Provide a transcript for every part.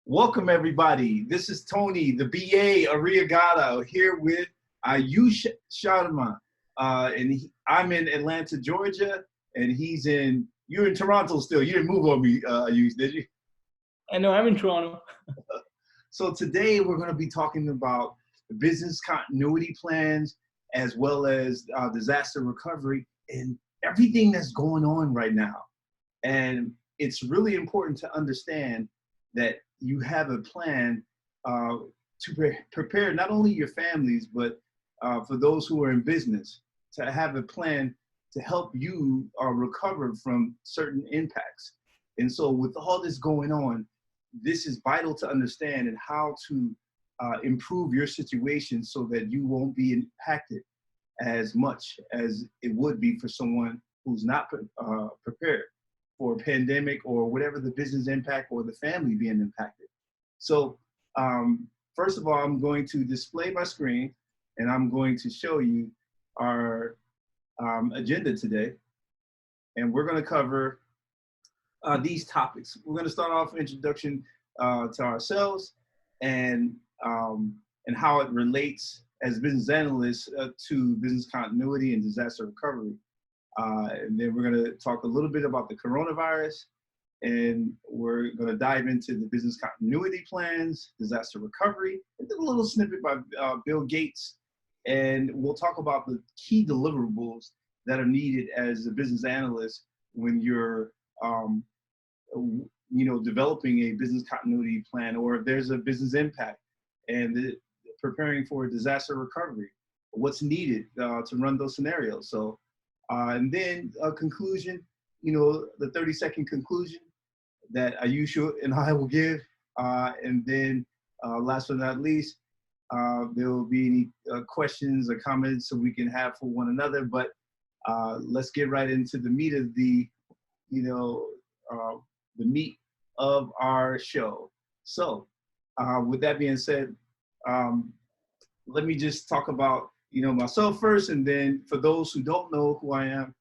Welcome everybody. This is Tony, the BA Arriagada, here with Aayush Sharma. I'm in Atlanta, Georgia, and you're in Toronto still. You didn't move on me, Aayush, did you? I know, I'm in Toronto. So today we're going to be talking about business continuity plans as well as disaster recovery and everything that's going on right now. And it's really important to understand that you have a plan to prepare not only your families, but for those who are in business, to have a plan to help you recover from certain impacts. And so with all this going on, this is vital to understand and how to improve your situation so that you won't be impacted as much as it would be for someone who's not prepared for a pandemic or whatever the business impact or the family being impacted. So first of all, I'm going to display my screen and I'm going to show you our agenda today. And we're going to cover these topics. We're going to start off introduction to ourselves and how it relates as business analysts to business continuity and disaster recovery. And then we're going to talk a little bit about the coronavirus, and we're going to dive into the business continuity plans, disaster recovery, and then a little snippet by Bill Gates. And we'll talk about the key deliverables that are needed as a business analyst when you're, developing a business continuity plan, or if there's a business impact and preparing for a disaster recovery, what's needed to run those scenarios. So. And then a conclusion, the 30-second conclusion that Aayush and I will give. And then last but not least, there will be any questions or comments so we can have for one another. But let's get right into the meat of the meat of our show. So with that being said, let me just talk about myself first, and then for those who don't know who I am,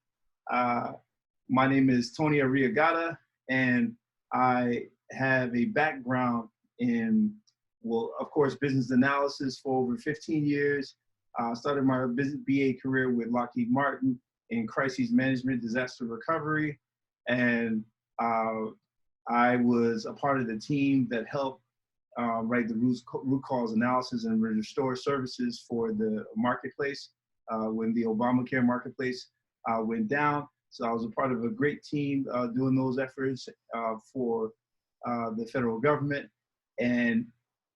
my name is Tony Arriagada, and I have a background in, well, of course, business analysis for over 15 years. I started my business BA career with Lockheed Martin in crisis management, disaster recovery, and I was a part of the team that helped write the root cause analysis and restore services for the marketplace when the Obamacare marketplace went down. So I was a part of a great team doing those efforts for the federal government. And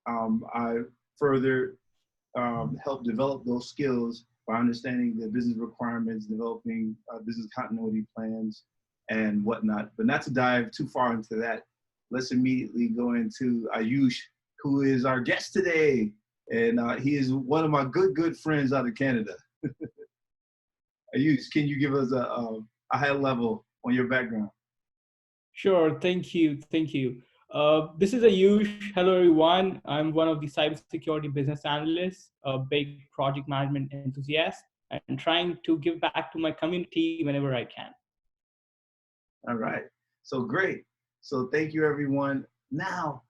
I further helped develop those skills by understanding the business requirements, developing business continuity plans and whatnot. But not to dive too far into that, let's immediately go into Aayush, who is our guest today. And he is one of my good friends out of Canada. Aayush, can you give us a high level on your background? Sure, thank you. This is Aayush. Hello, everyone. I'm one of the cybersecurity business analysts, a big project management enthusiast, and trying to give back to my community whenever I can. All right, so great. So thank you, everyone. Now,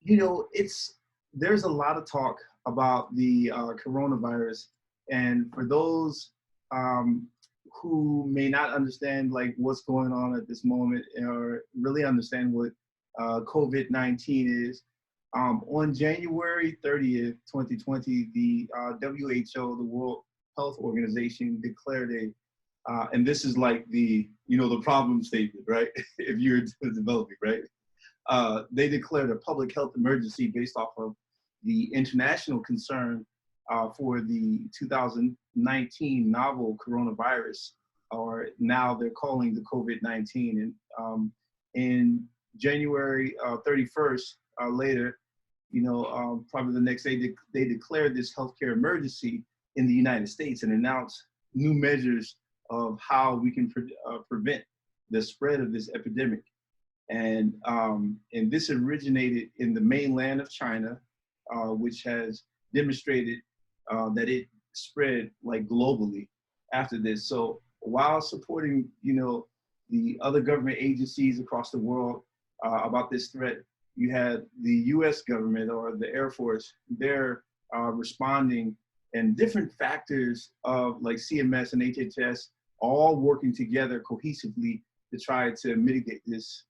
there's a lot of talk about the coronavirus, and for those who may not understand what's going on at this moment or really understand what COVID-19 is, on January 30th, 2020, the WHO, the World Health Organization, declared and this is like the problem statement, right? If you're developing, right? They declared a public health emergency based off of the international concern for the 2019 novel coronavirus, or now they're calling the COVID-19. And in January 31st, later, probably the next day, they declared this healthcare emergency in the United States and announced new measures of how we can prevent the spread of this epidemic. And this originated in the mainland of China, which has demonstrated that it spread globally after this. So while supporting, the other government agencies across the world about this threat, you had the U.S. government or the Air Force, they're responding, and different factors of like CMS and HHS all working together cohesively to try to mitigate this,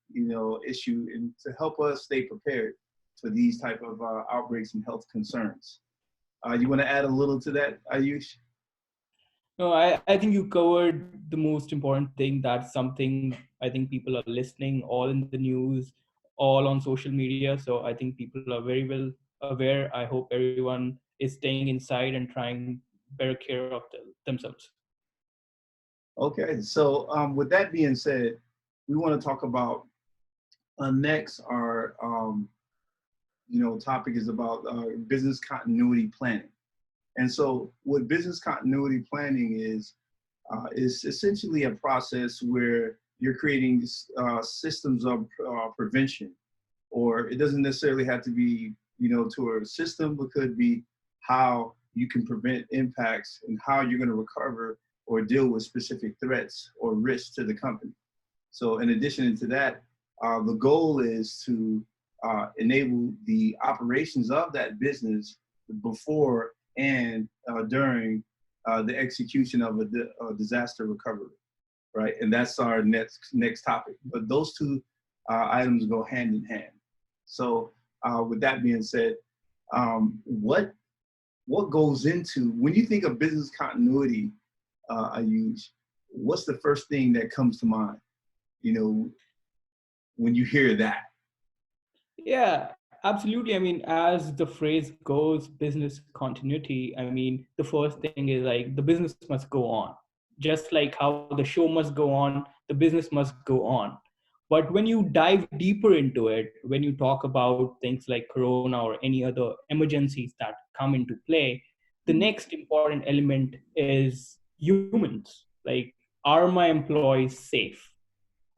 issue and to help us stay prepared for these type of outbreaks and health concerns. You want to add a little to that, Aayush? No, I think you covered the most important thing. That's something I think people are listening, all in the news, all on social media. So I think people are very well aware. I hope everyone is staying inside and trying better care of themselves. Okay, so with that being said, we want to talk about next our topic is about business continuity planning. And so what business continuity planning is essentially a process where you're creating systems of prevention, or it doesn't necessarily have to be, to a system, but could be how you can prevent impacts and how you're going to recover or deal with specific threats or risks to the company. So in addition to that, the goal is to enable the operations of that business before and during the execution of a disaster recovery, right? And that's our next topic. But those two items go hand in hand. So with that being said, what goes into, when you think of business continuity, Aayush, what's the first thing that comes to mind, when you hear that? Yeah, absolutely. I mean, as the phrase goes, business continuity, I mean, the first thing is like the business must go on. Just like how the show must go on, the business must go on. But when you dive deeper into it, when you talk about things like Corona or any other emergencies that come into play, the next important element is humans. Like, are my employees safe?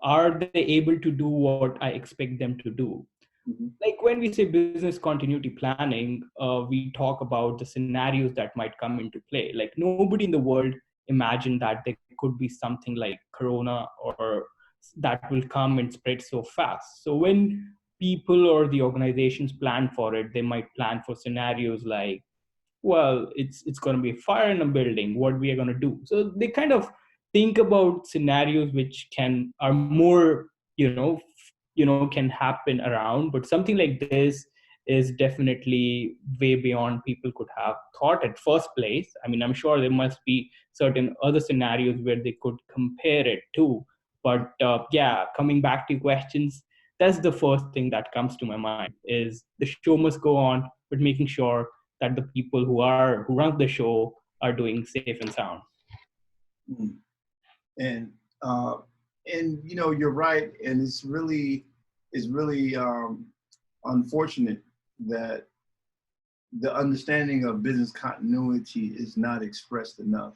Are they able to do what I expect them to do? Like when we say business continuity planning, we talk about the scenarios that might come into play. Like nobody in the world imagined that there could be something like Corona or that will come and spread so fast. So when people or the organizations plan for it, they might plan for scenarios like, well, it's going to be a fire in a building, what we are going to do. So they kind of think about scenarios which are more, can happen around, but something like this is definitely way beyond people could have thought at first place. I mean, I'm sure there must be certain other scenarios where they could compare it to, but yeah, coming back to questions, that's the first thing that comes to my mind is the show must go on, but making sure that the people who run the show are doing safe and sound. Mm. And you're right, and it's really unfortunate that the understanding of business continuity is not expressed enough,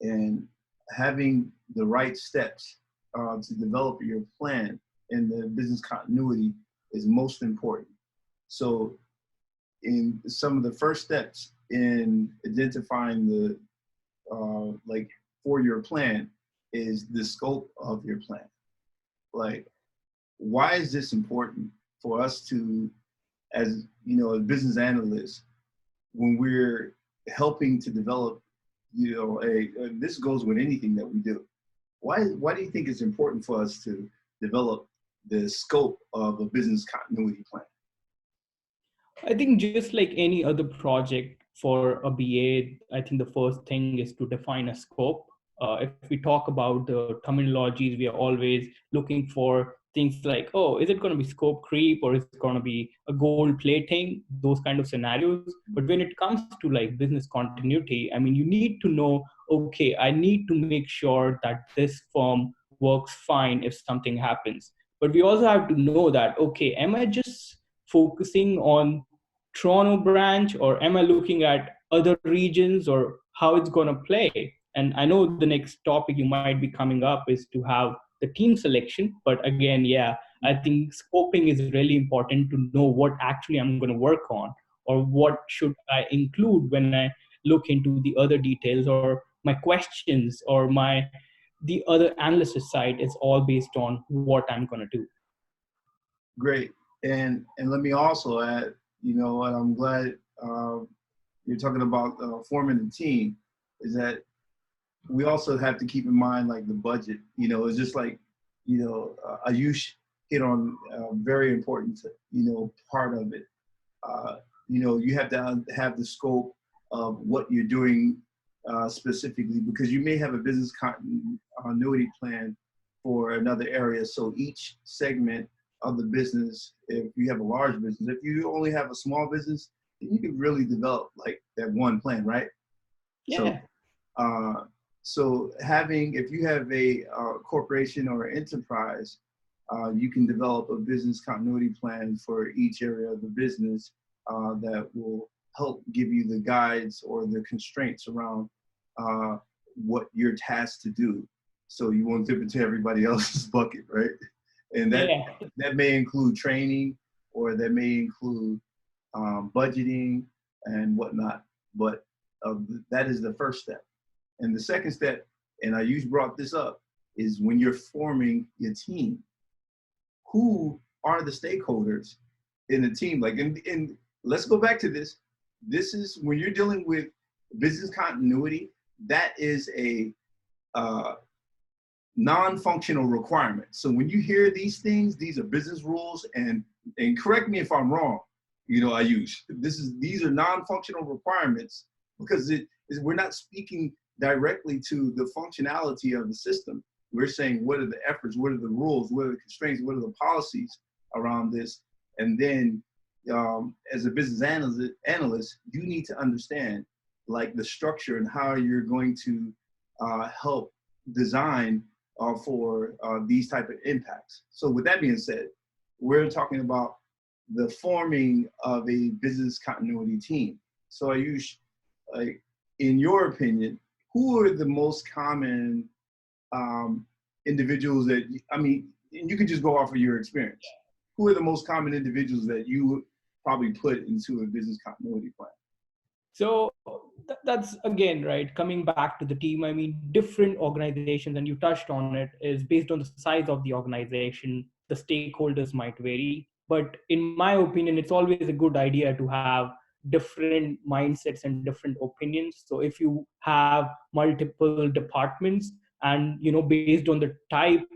and having the right steps to develop your plan and the business continuity is most important. So in some of the first steps in identifying the for your plan is the scope of your plan. Like, why is this important for us to, as as business analysts, when we're helping to develop, this goes with anything that we do. Why do you think it's important for us to develop the scope of a business continuity plan? I think just like any other project for a BA, I think the first thing is to define a scope. If we talk about the terminologies, we are always looking for things like, oh, is it going to be scope creep or is it going to be a gold plating, those kind of scenarios. But when it comes to like business continuity, I mean, you need to know, okay, I need to make sure that this firm works fine if something happens. But we also have to know that, okay, am I just focusing on Toronto branch, or am I looking at other regions, or how it's going to play? And I know the next topic you might be coming up is to have the team selection. But again, yeah, I think scoping is really important to know what actually I'm going to work on, or what should I include when I look into the other details, or my questions, or the other analysis side is all based on what I'm going to do. Great. And let me also add, and I'm glad you're talking about forming a team, is that we also have to keep in mind like the budget. It's just like, Ayush hit on a very important, part of it. Uh, you have to have the scope of what you're doing specifically, because you may have a business continuity plan for another area. So each segment of the business, if you have a large business, if you only have a small business, then you can really develop like that one plan, right? So, Yeah. uh, so if you have a corporation or enterprise, you can develop a business continuity plan for each area of the business that will help give you the guides or the constraints around what you're tasked to do. So you won't dip into everybody else's bucket, right? And Yeah. that may include training, or that may include budgeting and whatnot. But that is the first step. And the second step, and I usually brought this up, is when you're forming your team, who are the stakeholders in the team? Like, and let's go back to this. This is when you're dealing with business continuity, that is a non-functional requirement. So when you hear these things, these are business rules, and correct me if I'm wrong, Ayush, these are non-functional requirements, because we're not speaking directly to the functionality of the system. We're saying, what are the efforts, what are the rules, what are the constraints, what are the policies around this? And then as a business analyst, you need to understand like the structure and how you're going to help design for these type of impacts. So with that being said, we're talking about the forming of a business continuity team. So Ayush, like, in your opinion, who are the most common individuals that, and you can just go off of your experience. Who are the most common individuals that you would probably put into a business continuity plan? So that's again, right, coming back to the team. I mean, different organizations, and you touched on it, is based on the size of the organization, the stakeholders might vary. But in my opinion, it's always a good idea to have different mindsets and different opinions. So if you have multiple departments, and based on the type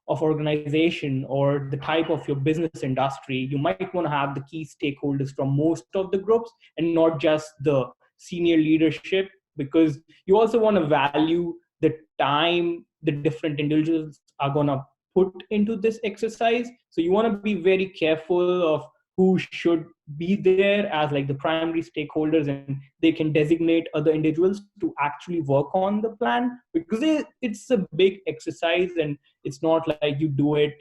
of organization or the type of your business industry, you might want to have the key stakeholders from most of the groups and not just the senior leadership, because you also want to value the time the different individuals are going to put into this exercise. So you want to be very careful of who should be there as like the primary stakeholders, and they can designate other individuals to actually work on the plan, because it's a big exercise, and it's not like you do it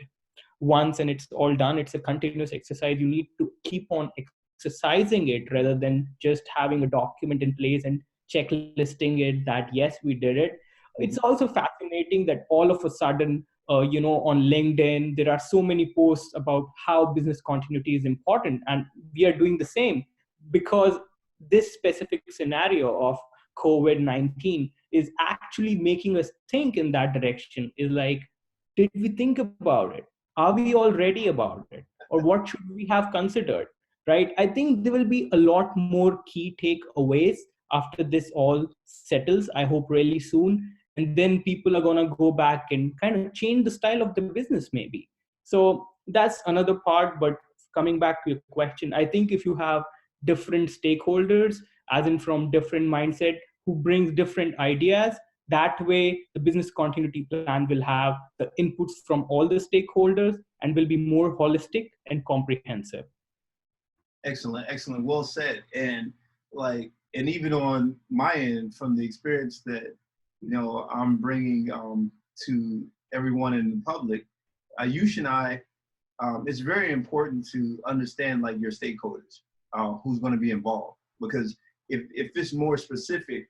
once and it's all done. It's a continuous exercise. You need to keep on exercising it rather than just having a document in place and checklisting it that yes, we did it. It's Mhm. also fascinating that all of a sudden, on LinkedIn, there are so many posts about how business continuity is important, and we are doing the same, because this specific scenario of COVID-19 is actually making us think in that direction. Is like, did we think about it? Are we all ready about it? Or what should we have considered? Right? I think there will be a lot more key takeaways after this all settles, I hope really soon. And then people are going to go back and kind of change the style of the business, maybe. So that's another part. But coming back to your question, I think if you have different stakeholders, as in from different mindset, who brings different ideas, that way the business continuity plan will have the inputs from all the stakeholders and will be more holistic and comprehensive. Excellent, excellent. Well said. And even on my end, from the experience that, I'm bringing to everyone in the public, Ayush and I, it's very important to understand like your stakeholders, who's going to be involved. Because if it's more specific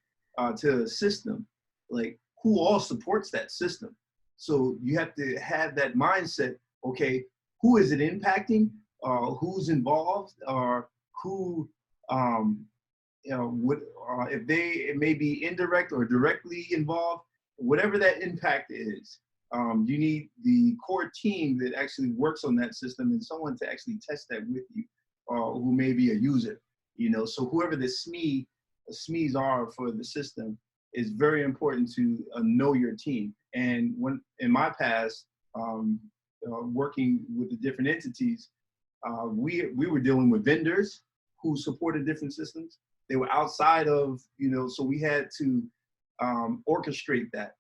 to a system, like who all supports that system. So you have to have that mindset, okay, who is it impacting? Who's involved, or who, would, if they it may be indirect or directly involved, whatever that impact is, you need the core team that actually works on that system and someone to actually test that with you, who may be a user. So whoever the SMEs are for the system is very important to know your team. And when in my past, working with the different entities, we were dealing with vendors who supported different systems. They were outside of, so we had to orchestrate that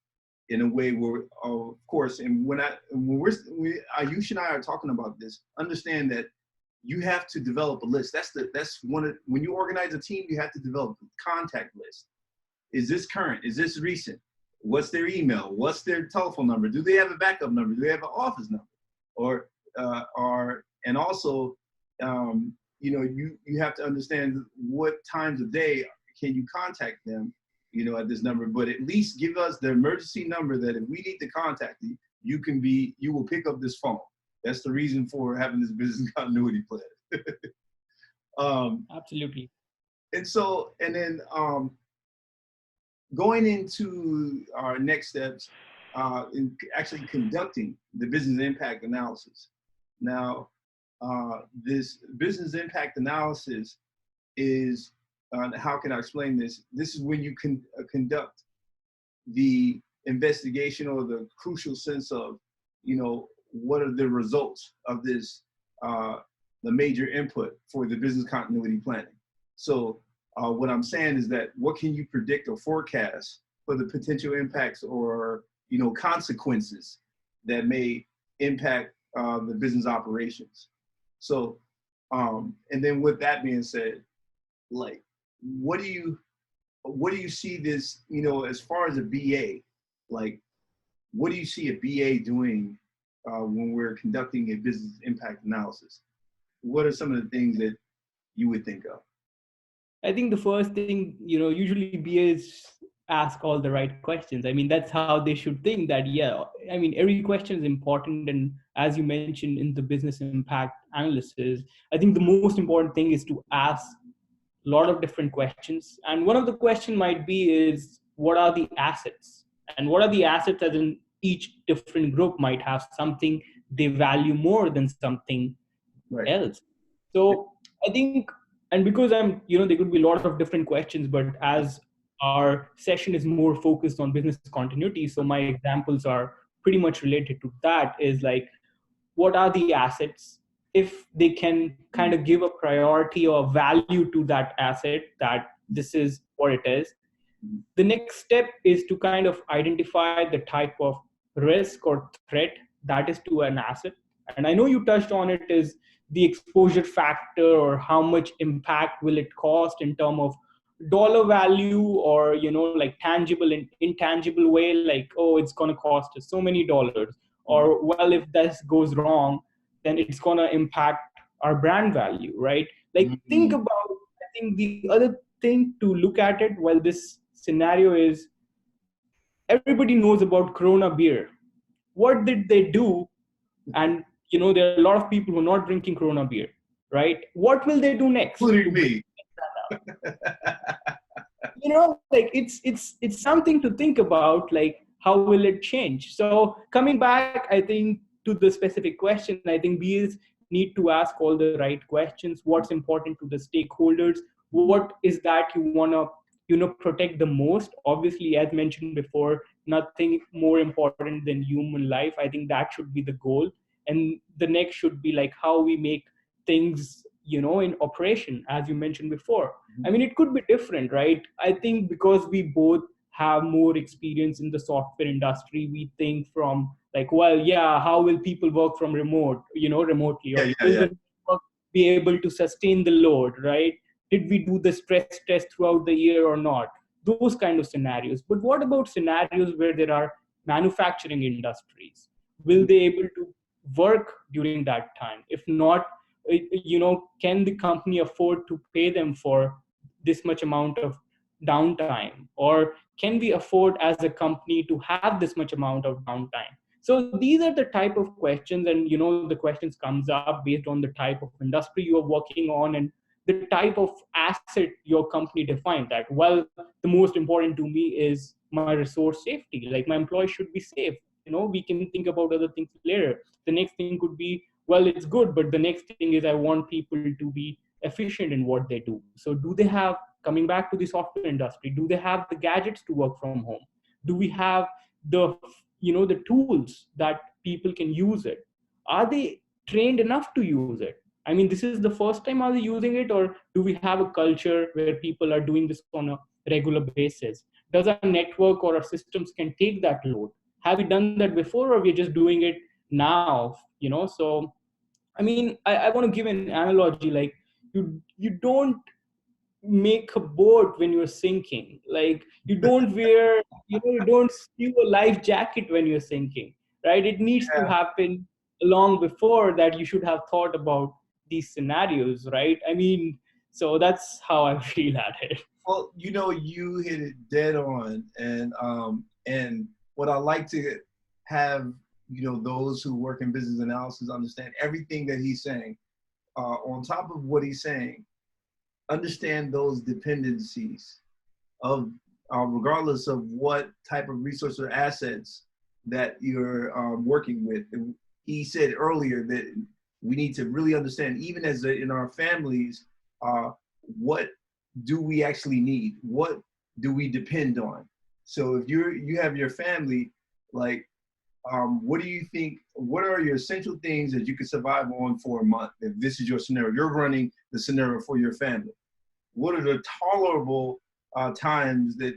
in a way where, of course, and Aayush and I are talking about this, understand that you have to develop a list. When you organize a team, you have to develop a contact list. Is this current? Is this recent? What's their email? What's their telephone number? Do they have a backup number? Do they have an office number? And also, you have to understand what times of day can you contact them, at this number, but at least give us the emergency number that if we need to contact you, you will pick up this phone. That's the reason for having this business continuity plan. Absolutely. And then going into our next steps, in actually conducting the business impact analysis. Now, this business impact analysis is, how can I explain this? This is when you can conduct the investigation or the crucial sense of, what are the results of this, the major input for the business continuity planning. So what I'm saying is that what can you predict or forecast for the potential impacts or, consequences that may impact the business operations. So, and then with that being said, like, what do you see this, as far as a BA, like, what do you see a BA doing when we're conducting a business impact analysis? What are some of the things that you would think of? I think the first thing, usually BAs ask all the right questions. I mean, that's how they should think that, every question is important. And as you mentioned in the business impact analysis, I think the most important thing is to ask a lot of different questions. And one of the question might be is, what are the assets? And what are the assets, as in each different group might have something they value more than something else. So I think, and because there could be a lot of different questions, but as our session is more focused on business continuity, so my examples are pretty much related to that, is like, what are the assets? If they can kind of give a priority or value to that asset, that this is what it is. The next step is to kind of identify the type of risk or threat that is to an asset. And I know you touched on it, is the exposure factor, or how much impact will it cost in terms of dollar value, or like tangible and intangible way, like, oh, it's going to cost us so many dollars, or well, if this goes wrong, then it's going to impact our brand value, right? Like, think about, I think the other thing to look at it, while this scenario is, everybody knows about Corona beer. What did they do? And there are a lot of people who are not drinking Corona beer, right? What will they do next? Including me. Like, it's something to think about, like, how will it change? So coming back, I think, to the specific question, I think BAs need to ask all the right questions. What's important to the stakeholders? What is that you want to protect the most? Obviously, as mentioned before, nothing more important than human life. I think that should be the goal. And the next should be like how we make things, in operation, as you mentioned before. I mean, it could be different, right? I think because we both have more experience in the software industry, we think from like, well, how will people work from remotely? Or will the network be able to sustain the load, right? Did we do the stress test throughout the year or not? Those kind of scenarios. But what about scenarios where there are manufacturing industries? Will they able to work during that time? If not, can the company afford to pay them for this much amount of downtime? Or can we afford as a company to have this much amount of downtime? So these are the type of questions, and the questions comes up based on the type of industry you are working on and the type of asset your company defined that. Well, the most important to me is my resource safety. Like, my employees should be safe. we can think about other things later. The next thing could be, well, it's good, but the next thing is I want people to be efficient in what they do. So do they have, coming back to the software industry, do they have the gadgets to work from home? Do we have the, the tools that people can use it? Are they trained enough to use it? I mean, this is the first time are they using it, or do we have a culture where people are doing this on a regular basis? Does our network or our systems can take that load? Have we done that before, or we're just doing it now? So I mean, I want to give an analogy. Like, you don't make a boat when you're sinking. Like, you don't wear, you don't steal a life jacket when you're sinking, right? It needs to Yeah. happen long before that. You should have thought about these scenarios, right? I mean, so that's how I feel at it. Well, you hit it dead on, and what I like to have those who work in business analysis understand everything that he's saying. On top of what he's saying, understand those dependencies of regardless of what type of resource or assets that you're working with. And he said earlier that we need to really understand, even as in our families, what do we actually need? What do we depend on? So if you have your family, like, what do you think, what are your essential things that you can survive on for a month? If this is your scenario, you're running the scenario for your family. What are the tolerable times that,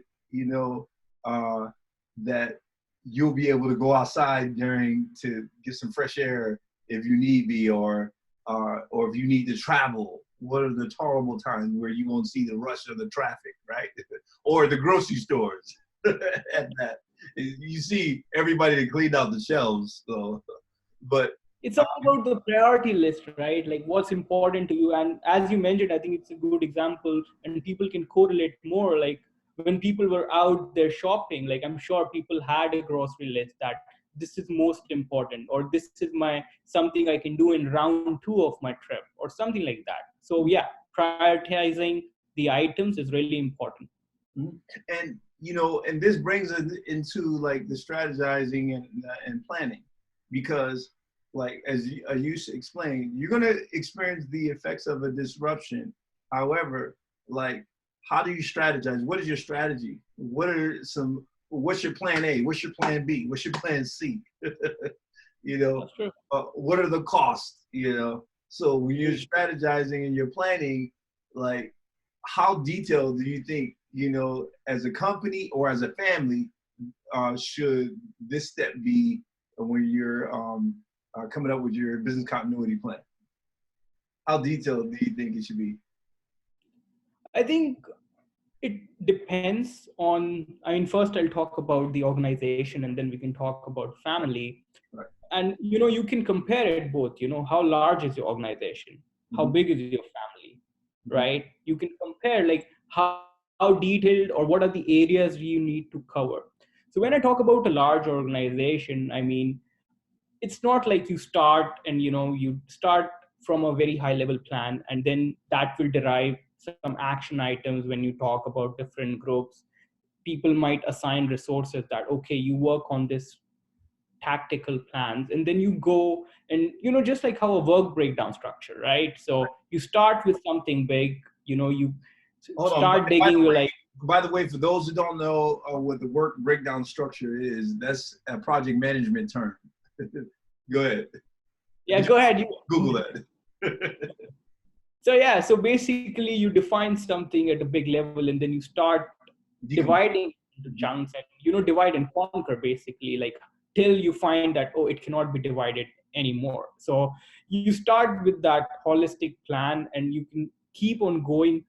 that you'll be able to go outside to get some fresh air if you need be, or if you need to travel? What are the tolerable times where you won't see the rush of the traffic, right? Or the grocery stores at that. You see everybody that cleaned out the shelves. So, but it's all about the priority list, right? Like, what's important to you. And as you mentioned, I think it's a good example, and people can correlate more. Like, when people were out there shopping, like, I'm sure people had a grocery list that this is most important, or this is my something I can do in round 2 of my trip, or something like that. So yeah, prioritizing the items is really important. And and this brings us into like the strategizing and planning, because like as you explained, you're going to experience the effects of a disruption. However, like, how do you strategize? What is your strategy? What's your plan A? What's your plan B? What's your plan C? What are the costs? So when you're strategizing and you're planning, like, how detailed do you think, as a company or as a family, should this step be when you're coming up with your business continuity plan? How detailed do you think it should be? I think it depends on, I mean, first I'll talk about the organization, and then we can talk about family. Right. And, you can compare it both, how large is your organization? How big is your family, right? You can compare, like, how detailed, or what are the areas you need to cover. So when I talk about a large organization, I mean, it's not like you start and, you start from a very high level plan, and then that will derive some action items. When you talk about different groups, people might assign resources that, okay, you work on this tactical plans, and then you go and, just like how a work breakdown structure, right? So you start with something big, you Hold on. start digging, you're like, By the way, for those who don't know what the work breakdown structure is, that's a project management term. Go ahead. yeah, go ahead. Google that. So basically you define something at a big level, and then you start dividing into chunks, and, divide and conquer, basically, like, till you find that, oh, it cannot be divided anymore. So you start with that holistic plan, and you can keep on going,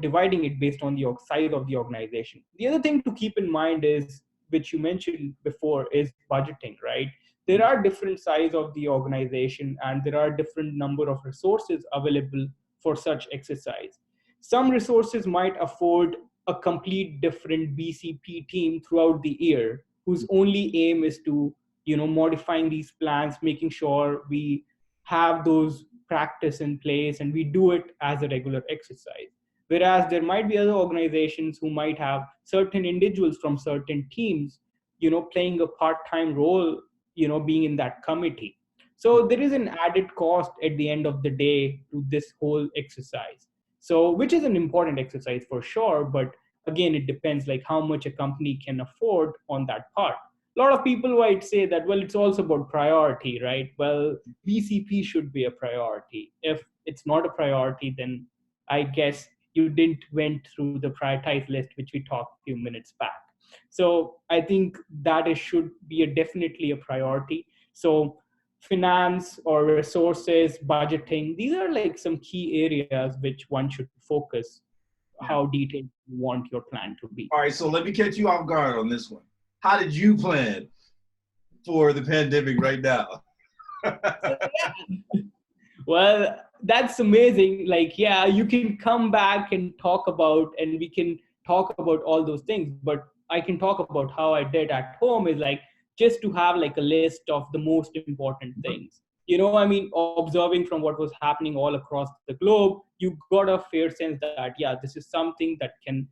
dividing it based on the size of the organization. The other thing to keep in mind is, which you mentioned before, is budgeting, right? There are different size of the organization, and there are different number of resources available for such exercise. Some resources might afford a complete different BCP team throughout the year, whose only aim is to, modifying these plans, making sure we have those practice in place and we do it as a regular exercise. Whereas there might be other organizations who might have certain individuals from certain teams playing a part-time role, being in that committee. So there is an added cost at the end of the day to this whole exercise. So, which is an important exercise for sure, but again, it depends like how much a company can afford on that part. A lot of people might say that, well, it's also about priority, right? Well, BCP should be a priority. If it's not a priority, then I guess you didn't went through the prioritized list, which we talked a few minutes back. So I think that it should be definitely a priority. So finance or resources, budgeting, these are like some key areas which one should focus how detailed you want your plan to be. All right, so let me catch you off guard on this one. How did you plan for the pandemic right now? Well, that's amazing. Like, yeah, you can come back and talk about, and we can talk about all those things. But I can talk about how I did at home is like just to have like a list of the most important things. I mean, observing from what was happening all across the globe, you got a fair sense that, yeah, this is something that can,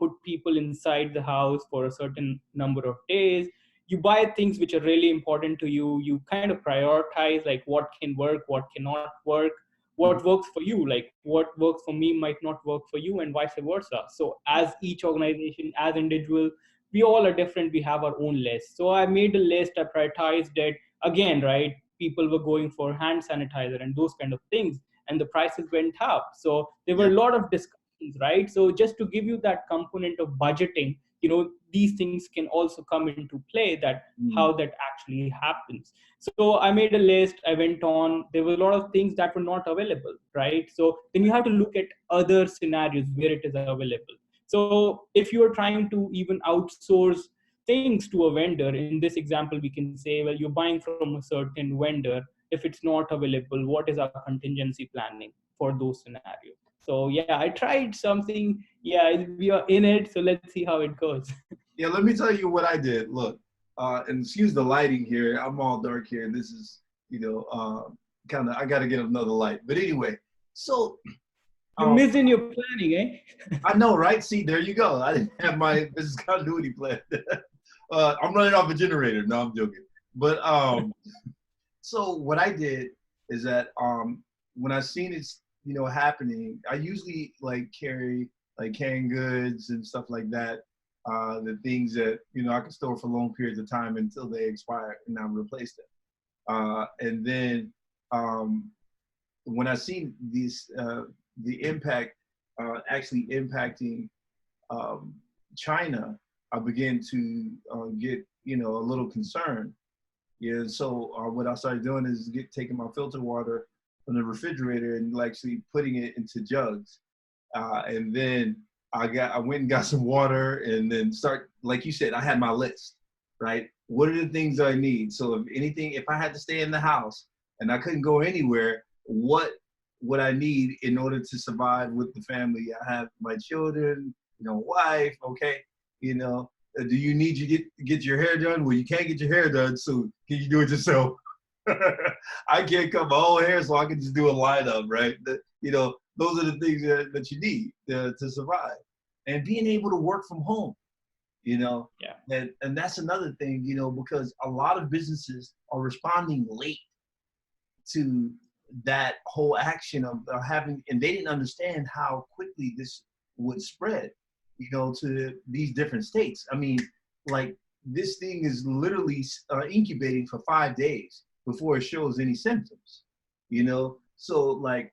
put people inside the house for a certain number of days. You buy things which are really important to you. You kind of prioritize like what can work, what cannot work, what works for you, like what works for me might not work for you, and vice versa. So as each organization, as individual, we all are different, we have our own list. So I made a list, I prioritized it. Again, right, people were going for hand sanitizer and those kind of things, and the prices went up. So there were a lot of discussions, right? So just to give you that component of budgeting, these things can also come into play, that how that actually happens. So I made a list, I went on, there were a lot of things that were not available, right? So then you have to look at other scenarios where it is available. So if you are trying to even outsource things to a vendor, in this example we can say, well, you're buying from a certain vendor. If it's not available, what is our contingency planning for those scenarios? So yeah, I tried something. Yeah, we are in it, so let's see how it goes. Yeah, let me tell you what I did. Look, and excuse the lighting here. I'm all dark here. This is, kind of, I got to get another light. But anyway, so. You're missing your planning, eh? I know, right? See, there you go. I didn't have my business continuity plan. I'm running off a generator. No, I'm joking. But so what I did is that when I seen it, happening, I usually like carry like canned goods and stuff like that. The things that I can store for long periods of time until they expire, and I replace them. And then when I seen these, the impact actually impacting China, I began to get a little concerned. Yeah, so what I started doing is taking my filter water from the refrigerator and actually putting it into jugs, and then I went and got some water, and then like you said, I had my list, right? What are the things that I need? So if I had to stay in the house and I couldn't go anywhere, what would I need in order to survive with the family? I have my children, wife, okay, do you need to get your hair done? Well, you can't get your hair done, so can you do it yourself? I can't cut my own hair, so I can just do a lineup, right? Those are the things that you need to survive. And being able to work from home, yeah. And that's another thing, because a lot of businesses are responding late to that whole action of having, and they didn't understand how quickly this would spread, to these different states. I mean, like this thing is literally incubating for 5 days before it shows any symptoms, So like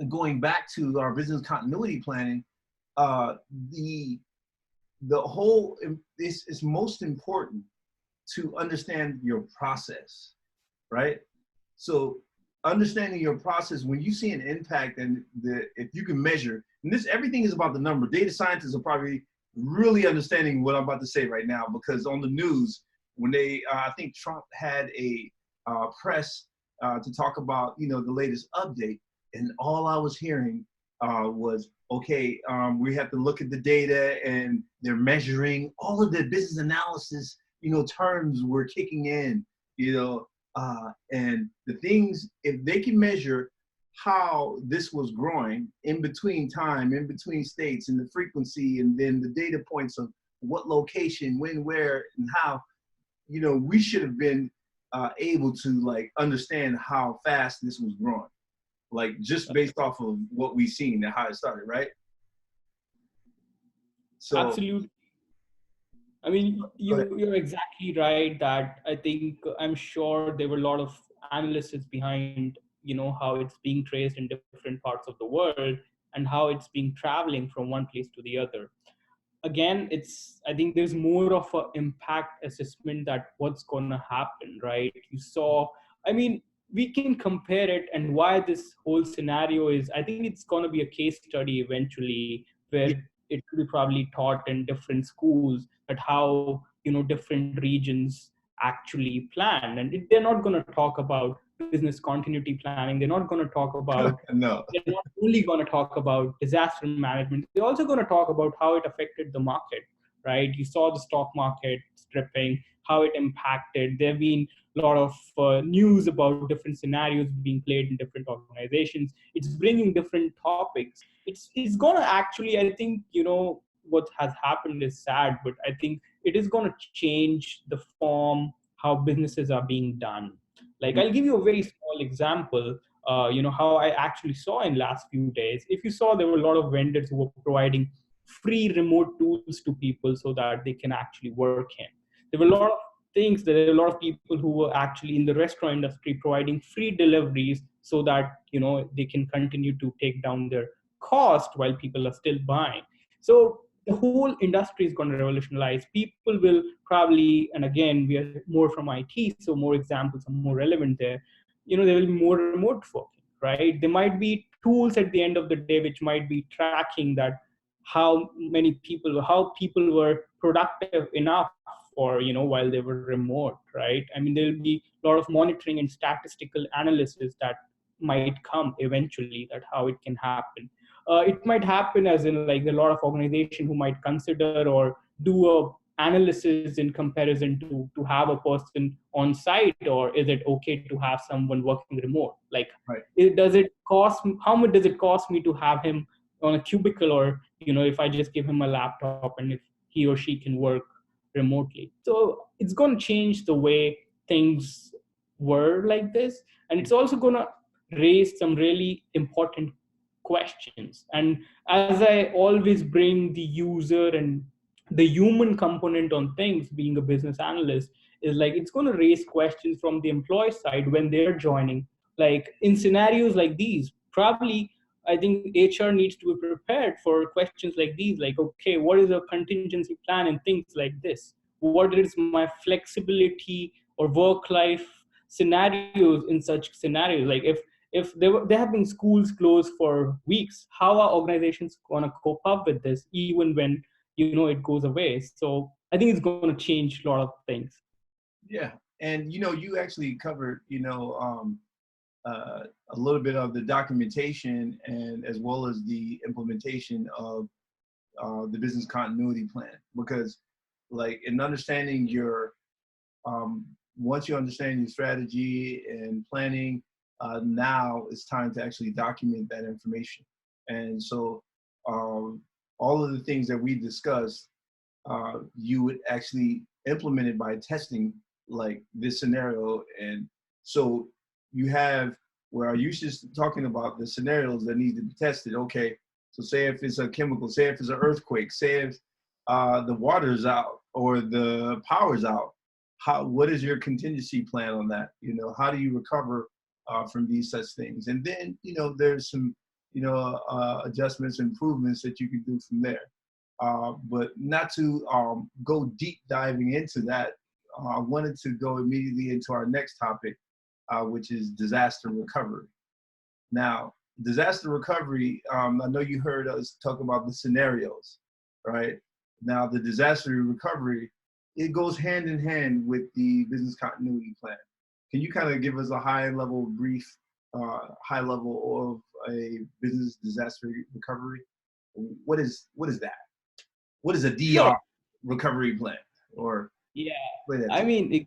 going back to our business continuity planning, the whole, it's most important to understand your process, right? So understanding your process, when you see an impact and if you can measure, and everything is about the number. Data scientists are probably really understanding what I'm about to say right now, because on the news, when I think Trump had a press to talk about, the latest update, and all I was hearing was, okay, we have to look at the data, and they're measuring all of the business analysis, terms were kicking in, and the things, if they can measure how this was growing in between time, in between states, and the frequency, and then the data points of what location, when, where, and how, we should have been able to like understand how fast this was growing, like just based off of what we've seen and how it started, right? So, Absolutely. I mean, go ahead. you're exactly right that I think I'm sure there were a lot of analysis behind, how it's being traced in different parts of the world and how it's being traveling from one place to the other. Again, I think there's more of an impact assessment that what's going to happen, right? You saw, I mean, we can compare it, and why this whole scenario is, I think it's going to be a case study eventually Yeah, where it will be probably taught in different schools at how different regions actually plan, and they're not going to talk about business continuity planning. They're not going to talk about, no, they're not only going to talk about disaster management, they're also going to talk about how it affected the market, right? You saw the stock market stripping, how it impacted. There have been a lot of news about different scenarios being played in different organizations. It's bringing different topics. It's going to actually, I think, what has happened is sad, but I think it is going to change the form how businesses are being done. Like, I'll give you a very small example. How I actually saw in last few days. If you saw, there were a lot of vendors who were providing free remote tools to people so that they can actually work in. There were a lot of things. There are a lot of people who were actually in the restaurant industry providing free deliveries so that they can continue to take down their cost while people are still buying. So the whole industry is going to revolutionize. People will probably, and again, we are more from IT, so more examples are more relevant there. There will be more remote working, right? There might be tools at the end of the day which might be tracking that how people were productive enough for, while they were remote, right? I mean, there'll be a lot of monitoring and statistical analysis that might come eventually, that how it can happen. It might happen as in, like, a lot of organization who might consider or do a analysis in comparison to have a person on site, or is it okay to have someone working remote? Like, right. does it cost, how much does it cost me to have him on a cubicle, or if I just give him a laptop and if he or she can work remotely? So it's going to change the way things were like this, and it's also going to raise some really important questions. And as I always bring the user and the human component on things, being a business analyst, is like, it's going to raise questions from the employee side when they're joining. Like, in scenarios like these, probably I think HR needs to be prepared for questions like these. Like, okay, what is a contingency plan and things like this? What is my flexibility or work life scenarios in such scenarios? Like, if there have been schools closed for weeks, how are organizations going to cope up with this, even when it goes away? So I think it's going to change a lot of things. Yeah, and you actually covered a little bit of the documentation and as well as the implementation of the business continuity plan, because like in understanding your once you understand your strategy and planning, now it's time to actually document that information. And so all of the things that we discussed, you would actually implement it by testing like this scenario. And so you have where Aayush is talking about the scenarios that need to be tested. Okay, so say if it's a chemical, say if it's an earthquake, say if the water's out or the power's out, what is your contingency plan on that? How do you recover from these such things? And then there's some adjustments, improvements that you can do from there. But not to go deep diving into that, I wanted to go immediately into our next topic, which is disaster recovery. Now, disaster recovery, I know you heard us talk about the scenarios, right? Now, the disaster recovery, it goes hand in hand with the business continuity plan. Can you kind of give us a high level brief, high level of a business disaster recovery? What is that? What is a Sure. DR recovery plan? Or Yeah. that I mean,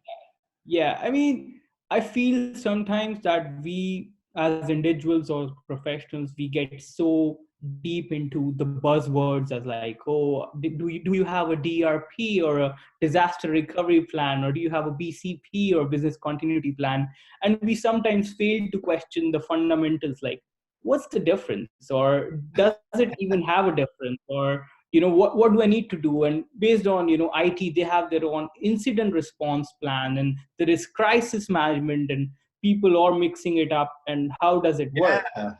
yeah. I mean, I feel sometimes that we as individuals or professionals, we get so deep into the buzzwords as like, oh, do you have a DRP or a disaster recovery plan, or do you have a BCP or business continuity plan? And we sometimes fail to question the fundamentals, like what's the difference, or does it even have a difference, or what do I need to do? And based on IT, they have their own incident response plan, and there is crisis management, and people are mixing it up, and how does it work? Yeah.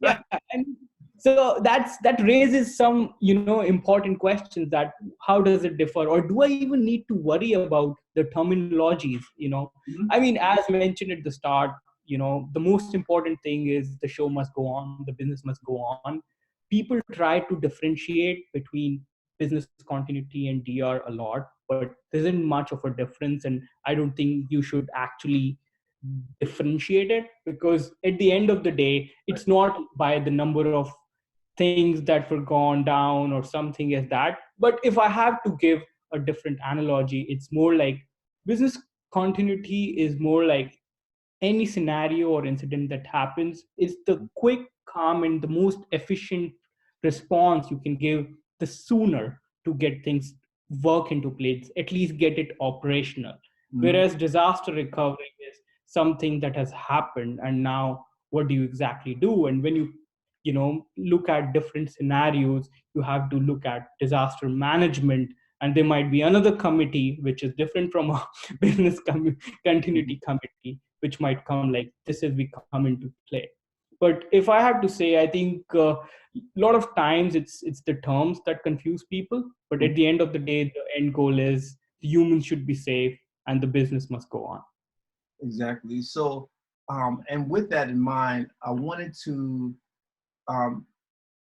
Yeah. And so that raises some important questions, that how does it differ, or do I even need to worry about the terminologies? Mhm. I mean, as mentioned at the start, the most important thing is the show must go on, the business must go on. People try to differentiate between business continuity and DR a lot, but there isn't much of a difference, and I don't think you should actually differentiate it, because at the end of the day, it's not by the number of things that were gone down or something as that. But if I have to give a different analogy, it's more like business continuity is more like any scenario or incident that happens is the quick, calm, and the most efficient response you can give the sooner to get things work into place, at least get it operational. Mhm. Whereas disaster recovery is something that has happened, and now what do you exactly do? And when you look at different scenarios, you have to look at disaster management, and there might be another committee which is different from a business continuity committee, which might come like this as we come into play. But if I have to say, I think a lot of times it's the terms that confuse people, but at the end of the day, the end goal is the humans should be safe and the business must go on. Exactly. So, and with that in mind, I wanted to,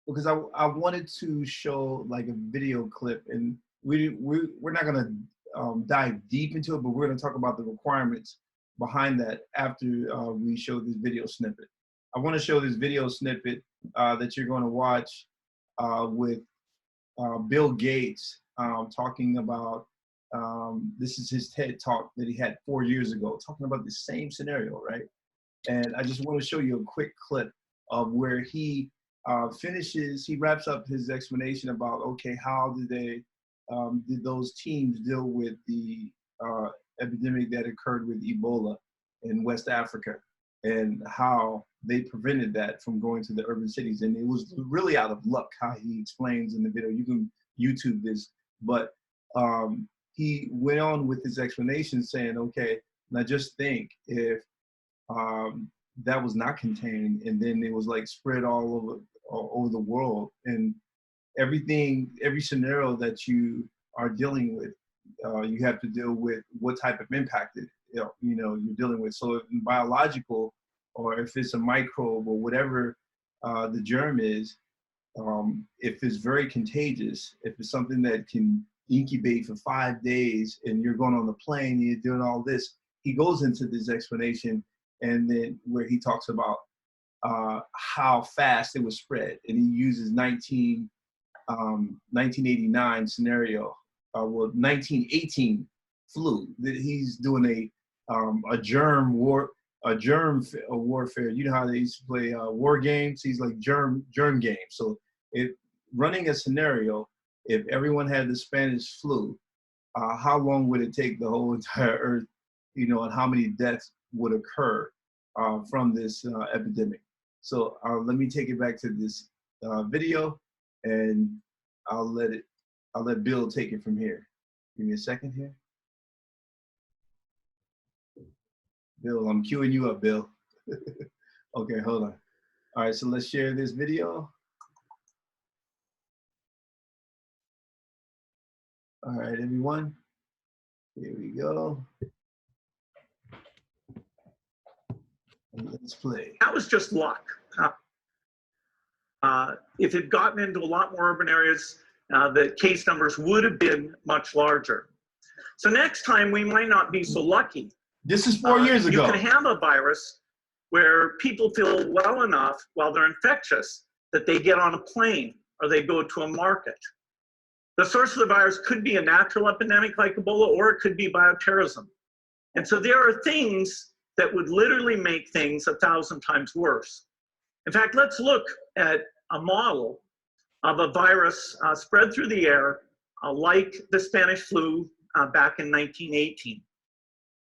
because I wanted to show like a video clip, and we're not gonna dive deep into it, but we're gonna talk about the requirements behind that after we show this video snippet. I want to show this video snippet that you're going to watch with Bill Gates talking about, this is his TED talk that he had 4 years ago, talking about the same scenario, right? And I just want to show you a quick clip of where he he wraps up his explanation about, okay, how did those teams deal with the epidemic that occurred with Ebola in West Africa, and how they prevented that from going to the urban cities. And it was really out of luck, how he explains in the video. You can YouTube this, but he went on with his explanation saying, okay, now just think if that was not contained, and then it was like spread all over the world, and every scenario that you are dealing with, you have to deal with what type of impact you're dealing with. So if biological, or if it's a microbe or whatever the germ is, if it's very contagious, if it's something that can incubate for 5 days, and you're going on the plane and you're doing all this, he goes into this explanation, and then where he talks about how fast it was spread, and he uses 1989 scenario, 1918 flu. That he's doing a germ warfare. You know how they used to play war games? He's like germ games. So running a scenario, if everyone had the Spanish flu, how long would it take the whole entire earth, and how many deaths would occur from this epidemic? So let me take it back to this video, and I'll let Bill take it from here. Give me a second here. Bill, I'm queuing you up, Bill. Okay, hold on. All right, so let's share this video. All right, everyone. Here we go. Let's play. That was just luck. If it had gotten into a lot more urban areas, the case numbers would have been much larger. So next time we might not be so lucky. This is 4 years ago. You can have a virus where people feel well enough while they're infectious that they get on a plane or they go to a market. The source of the virus could be a natural epidemic like Ebola, or it could be bioterrorism. And so there are things that would literally make things 1,000 times worse. In fact, let's look at a model of a virus spread through the air like the Spanish flu back in 1918.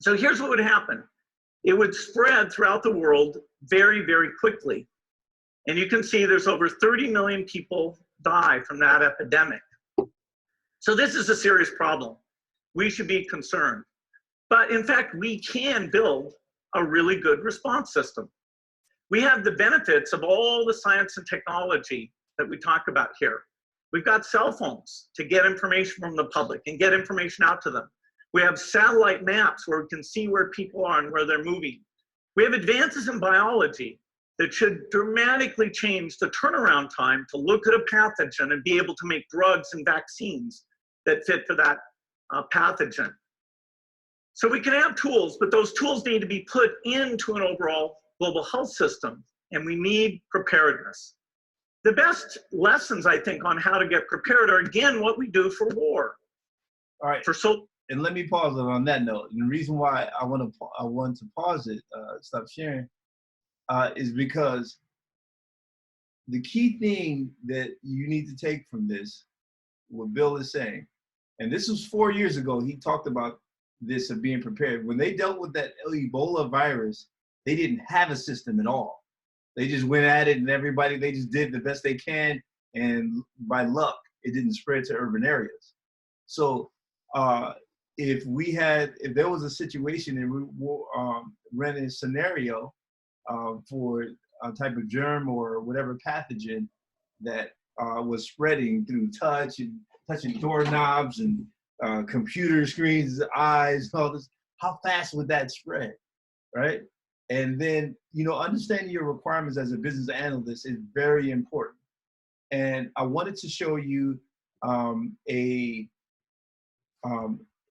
So here's what would happen. It would spread throughout the world very, very quickly. And you can see there's over 30 million people die from that epidemic. So this is a serious problem. We should be concerned. But in fact, we can build a really good response system. We have the benefits of all the science and technology that we talk about here. We've got cell phones to get information from the public and get information out to them. We have satellite maps where we can see where people are and where they're moving. We have advances in biology that should dramatically change the turnaround time to look at a pathogen and be able to make drugs and vaccines that fit for that pathogen. So we can have tools, but those tools need to be put into an overall global health system, and we need preparedness. The best lessons, I think, on how to get prepared are, again, what we do for war. All right. And let me pause it on that note. And the reason why I want to pause it, stop sharing, is because the key thing that you need to take from this, what Bill is saying, and this was 4 years ago, he talked about this of being prepared. When they dealt with that Ebola virus, they didn't have a system at all. They just went at it and they just did the best they can. And by luck, it didn't spread to urban areas. So if there was a situation and we ran a scenario for a type of germ or whatever pathogen that was spreading through touch and touching doorknobs and computer screens, eyes, all this, how fast would that spread, right? And then, understanding your requirements as a business analyst is very important. And I wanted to show you a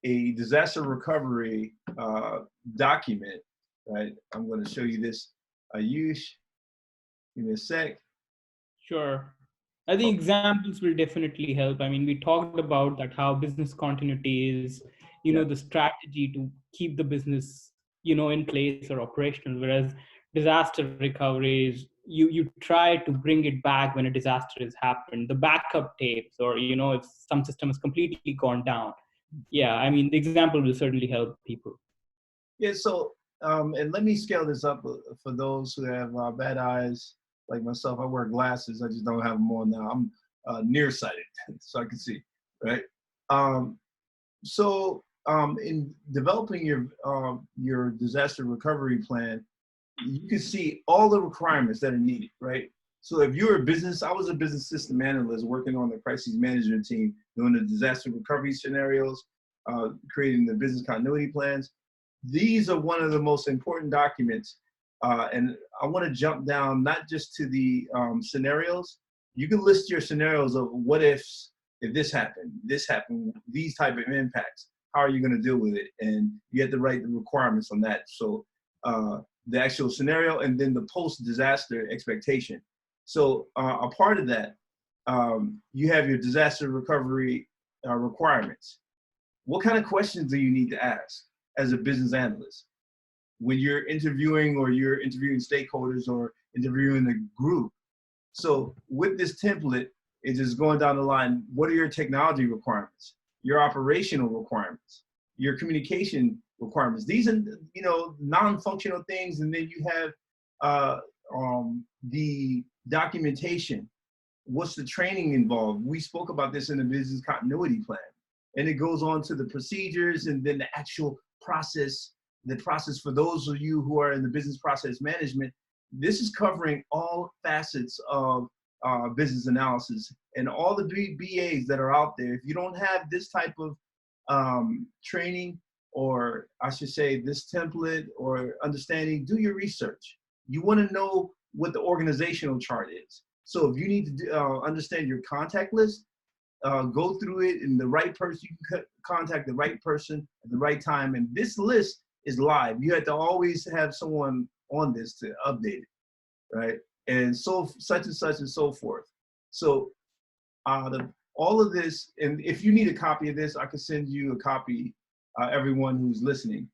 disaster recovery document, right? I'm going to show you this. Aayush, give me a sec. Sure. I think examples will definitely help. I mean, we talked about that, how business continuity is, the strategy to keep the business, in place or operational, whereas disaster recovery is you try to bring it back when a disaster has happened, the backup tapes, or, if some system has completely gone down. Yeah, I mean, the example will certainly help people. Yeah, so, and let me scale this up for those who have bad eyes. Like myself, I wear glasses. I just don't have them on now. I'm nearsighted, so I can see, right? In developing your disaster recovery plan, you can see all the requirements that are needed, right? So if you're a business, I was a business system analyst working on the crisis management team, doing the disaster recovery scenarios, creating the business continuity plans. These are one of the most important documents. And I want to jump down not just to the scenarios. You can list your scenarios of what ifs, if this happened, these type of impacts. How are you going to deal with it? And you have to write the requirements on that. So the actual scenario and then the post-disaster expectation. So a part of that, you have your disaster recovery requirements. What kind of questions do you need to ask as a business analyst when you're interviewing stakeholders or interviewing a group? So with this template, it's just going down the line. What are your technology requirements, your operational requirements, your communication requirements? These are, non-functional things. And then you have the documentation. What's the training involved? We spoke about this in the business continuity plan. And it goes on to the procedures and then the actual process, the process for those of you who are in the business process management. This is covering all facets of business analysis and all the BAs that are out there. If you don't have this type of training, or I should say this template or understanding, do your research. You want to know what the organizational chart is. So if you need to understand your contact list, go through it, and the right person, you can contact the right person at the right time. And this list is live. You have to always have someone on this to update it, right? And so such and such and so forth. So all of this, and if you need a copy of this, I can send you a copy, everyone who's listening.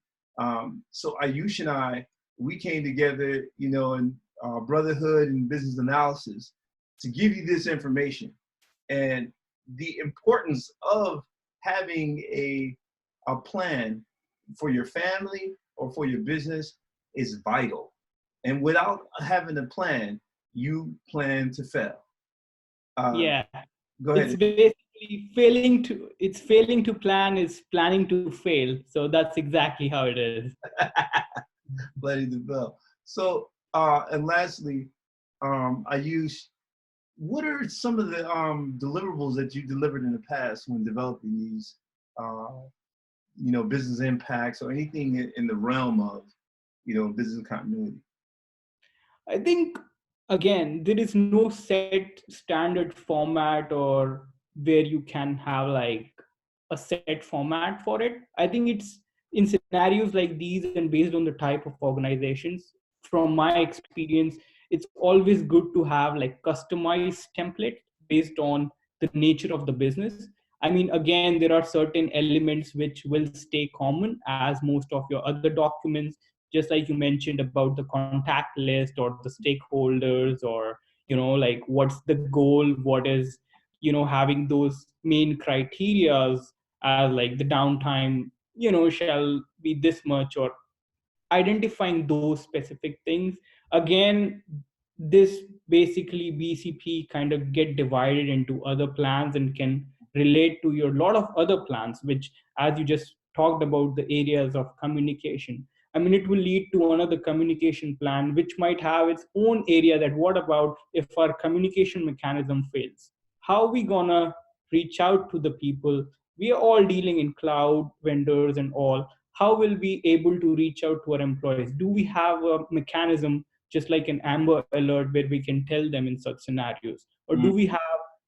So Aayush and I, we came together, in brotherhood and business analysis to give you this information. And the importance of having a plan for your family or for your business is vital. And without having a plan, you plan to fail. Yeah, Go it's ahead. basically failing to plan is planning to fail. So that's exactly how it is. Bloody the bell. So, and lastly, Aayush, what are some of the deliverables that you delivered in the past when developing these, business impacts or anything in the realm of, business continuity? I think, again, there is no set standard format or where you can have like a set format for it. I think it's in scenarios like these and based on the type of organizations, from my experience, it's always good to have like customized template based on the nature of the business. I mean, again, there are certain elements which will stay common as most of your other documents, just like you mentioned about the contact list or the stakeholders, or like what's the goal, what is having those main criterias as like the downtime shall be this much, or identifying those specific things. Again, this basically BCP kind of get divided into other plans and can relate to your lot of other plans, which, as you just talked about, the areas of communication. I mean, it will lead to another communication plan which might have its own area, that what about if our communication mechanism fails, how are we gonna reach out to the people? We are all dealing in cloud vendors and all. How will we able to reach out to our employees? Do we have a mechanism just like an Amber Alert where we can tell them in such scenarios? Or do we have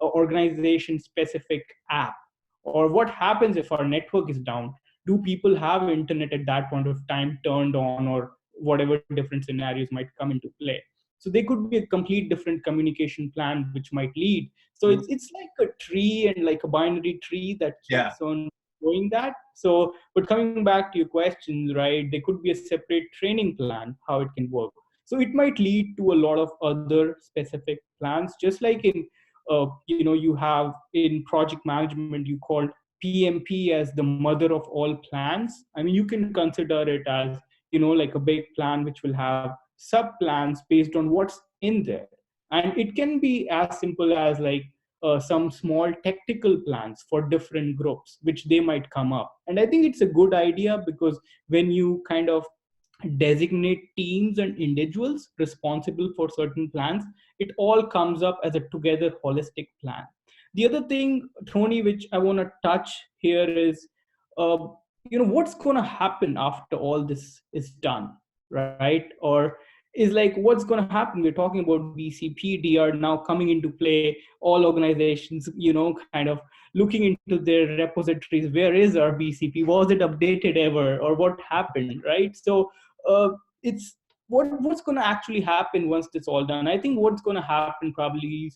an organization specific app? Or what happens if our network is down? Do people have internet at that point of time turned on, or whatever different scenarios might come into play? So there could be a complete different communication plan which might lead. So it's like a tree, and like a binary tree that keeps on doing that. So, but coming back to your questions, right, there could be a separate training plan, how it can work. So it might lead to a lot of other specific plans, just like in, you have in project management, you call PMP as the mother of all plans. I mean, you can consider it as, like a big plan, which will have sub plans based on what's in there. And it can be as simple as like some small tactical plans for different groups which they might come up. And I think it's a good idea, because when you kind of designate teams and individuals responsible for certain plans, it all comes up as a together holistic plan. The other thing, Tony, which I want to touch here is, uh, what's going to happen after all this is done, right? Or is like, what's going to happen? We're talking about BCPDR now coming into play. All organizations, kind of looking into their repositories. Where is our BCP? Was it updated ever, or what happened, right? So it's what's going to actually happen once this all done. I think what's going to happen probably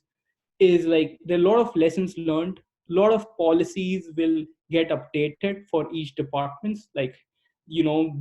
is like there are a lot of lessons learned, a lot of policies will get updated for each departments. Like,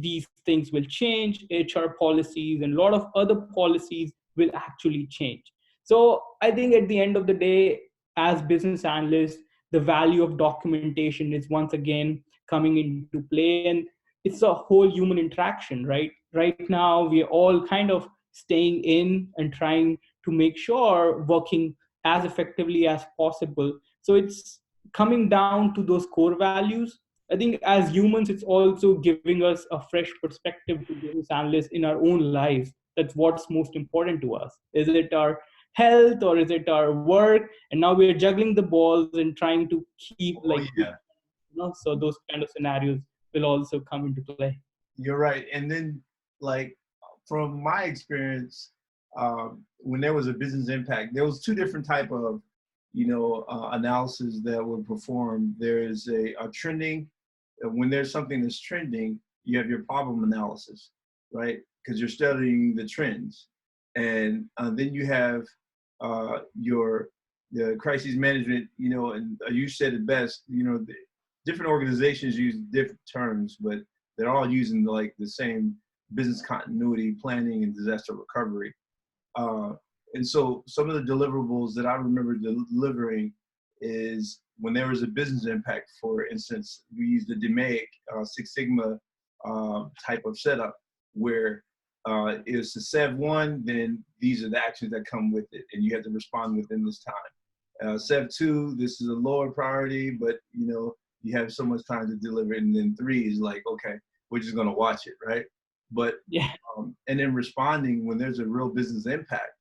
these things will change, HR policies and a lot of other policies will actually change. So I think at the end of the day, as business analysts, the value of documentation is once again coming into play. And it's a whole human interaction, right? Right now, we're all kind of staying in and trying to make sure working as effectively as possible. So it's coming down to those core values. I think as humans, it's also giving us a fresh perspective to business analysts in our own lives. That's what's most important to us. Is it our health or is it our work? And now we're juggling the balls and trying to keep so those kind of scenarios will also come into play. You're right. And then, like, from my experience, when there was a business impact, there was two different type of, analysis that were performed. There is a trending. When there's something that's trending, you have your problem analysis, right? Because you're studying the trends. And then you have the crisis management, and you said it best, the different organizations use different terms, but they're all using like the same business continuity planning and disaster recovery. and so some of the deliverables that I remember delivering is when there was a business impact. For instance, we used the DMAIC Six Sigma type of setup where it's the SEV1, then these are the actions that come with it, and you have to respond within this time. SEV2, this is a lower priority, but you have so much time to deliver it. And then 3 is like, okay, we're just gonna watch it, right? But Yeah. And then responding when there's a real business impact,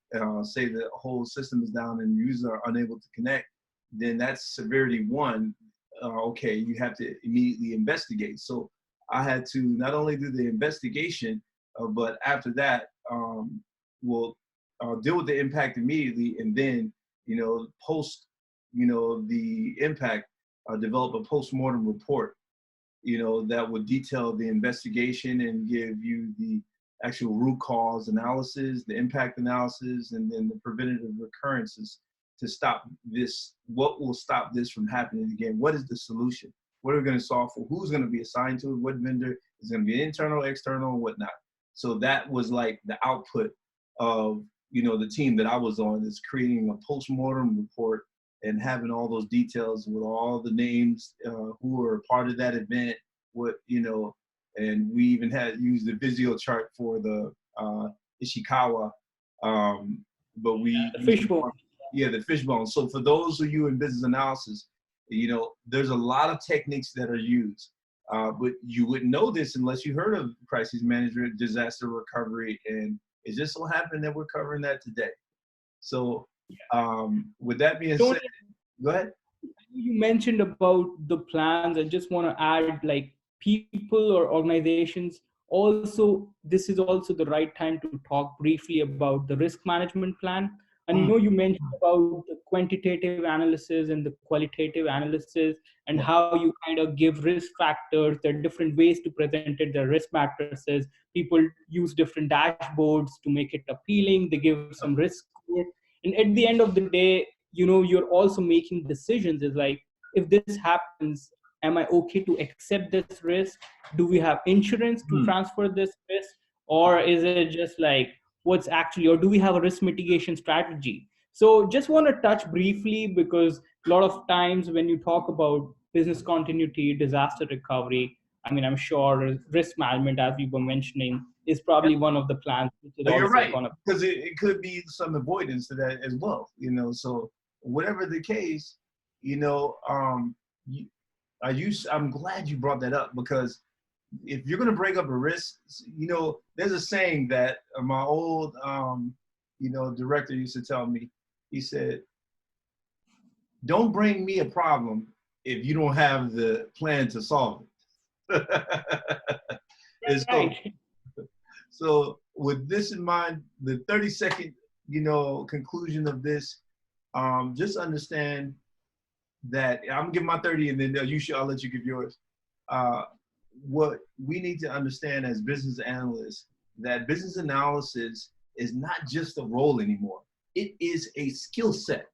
say the whole system is down and users are unable to connect, then that's severity 1. Okay, you have to immediately investigate. So I had to not only do the investigation, but after that, we'll deal with the impact immediately, and then post the impact, develop a post-mortem report that would detail the investigation and give you the actual root cause analysis, the impact analysis, and then the preventative recurrences to stop this. What will stop this from happening again? What is the solution? What are we going to solve for? Who's going to be assigned to it? What vendor is going to be internal, external, and whatnot? So that was like the output of the team that I was on, is creating a post-mortem report and having all those details with all the names who were part of that event, and we even had used the Visio chart for the Ishikawa, but we The fishbone. Yeah, the fishbone. So for those of you in business analysis, there's a lot of techniques that are used, but you wouldn't know this unless you heard of crisis management, disaster recovery, and it just so happened that we're covering that today. So with that being said, go ahead. You mentioned about the plans. I just want to add, like, people or organizations also, this is also the right time to talk briefly about the risk management plan. And you mentioned about the quantitative analysis and the qualitative analysis, and how you kind of give risk factors. There are different ways to present it. There are risk matrices. People use different dashboards to make it appealing. They give some risk score. And at the end of the day, you're also making decisions. Is like, if this happens, am I okay to accept this risk? Do we have insurance to transfer this risk? Or is it just like, what's actually, or do we have a risk mitigation strategy? So just want to touch briefly, because a lot of times when you talk about business continuity, disaster recovery, I mean, I'm sure risk management, as we were mentioning, is probably one of the plans. You're right, because it could be some avoidance to that as well. So whatever the case, I'm glad you brought that up, because if you're going to break up a risk, there's a saying that my old, director used to tell me. He said, "Don't bring me a problem if you don't have the plan to solve it." Right. So with this in mind, the 30-second, conclusion of this, just understand that I'm gonna give my 30, and then I'll let you give yours. What we need to understand as business analysts, that business analysis is not just a role anymore. It is a skill set.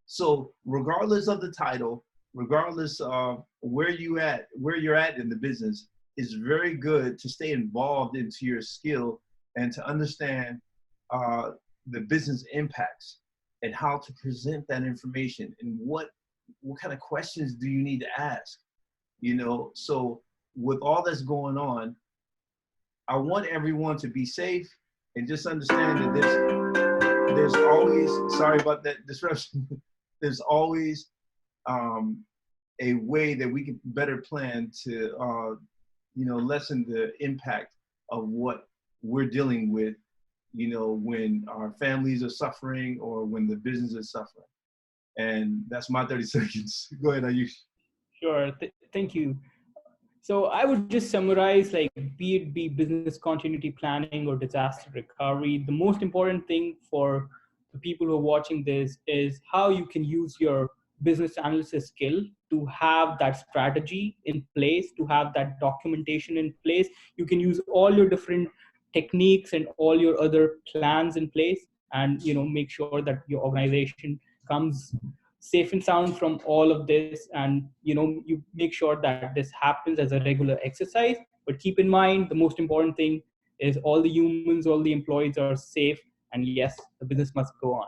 So regardless of the title, regardless of where you're at in the business, it's very good to stay involved into your skill and to understand the business impacts and how to present that information, and what kind of questions do you need to ask. So with all that's going on, I want everyone to be safe, and just understand that there's always, sorry about that disruption, there's always a way that we can better plan to lessen the impact of what we're dealing with, when our families are suffering or when the business is suffering. And that's my 30 seconds. Go ahead, Aayush. Sure. Thank you. So I would just summarize, like, be it business continuity planning or disaster recovery, the most important thing for the people who are watching this is how you can use your business analysis skill to have that strategy in place, to have that documentation in place. You can use all your different techniques and all your other plans in place, and make sure that your organization comes safe and sound from all of this, and you make sure that this happens as a regular exercise. But keep in mind, the most important thing is all the humans, all the employees are safe, and yes, the business must go on.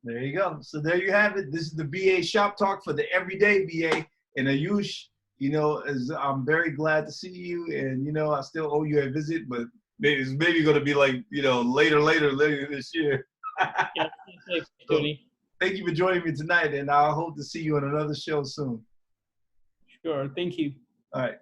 There you go. So there you have it. This is the BA Shop Talk for the everyday BA. And Aayush, I'm very glad to see you. And, I still owe you a visit, but it's maybe going to be like, later this year. Yeah, Tony. Thank you for joining me tonight. And I hope to see you on another show soon. Sure. Thank you. All right.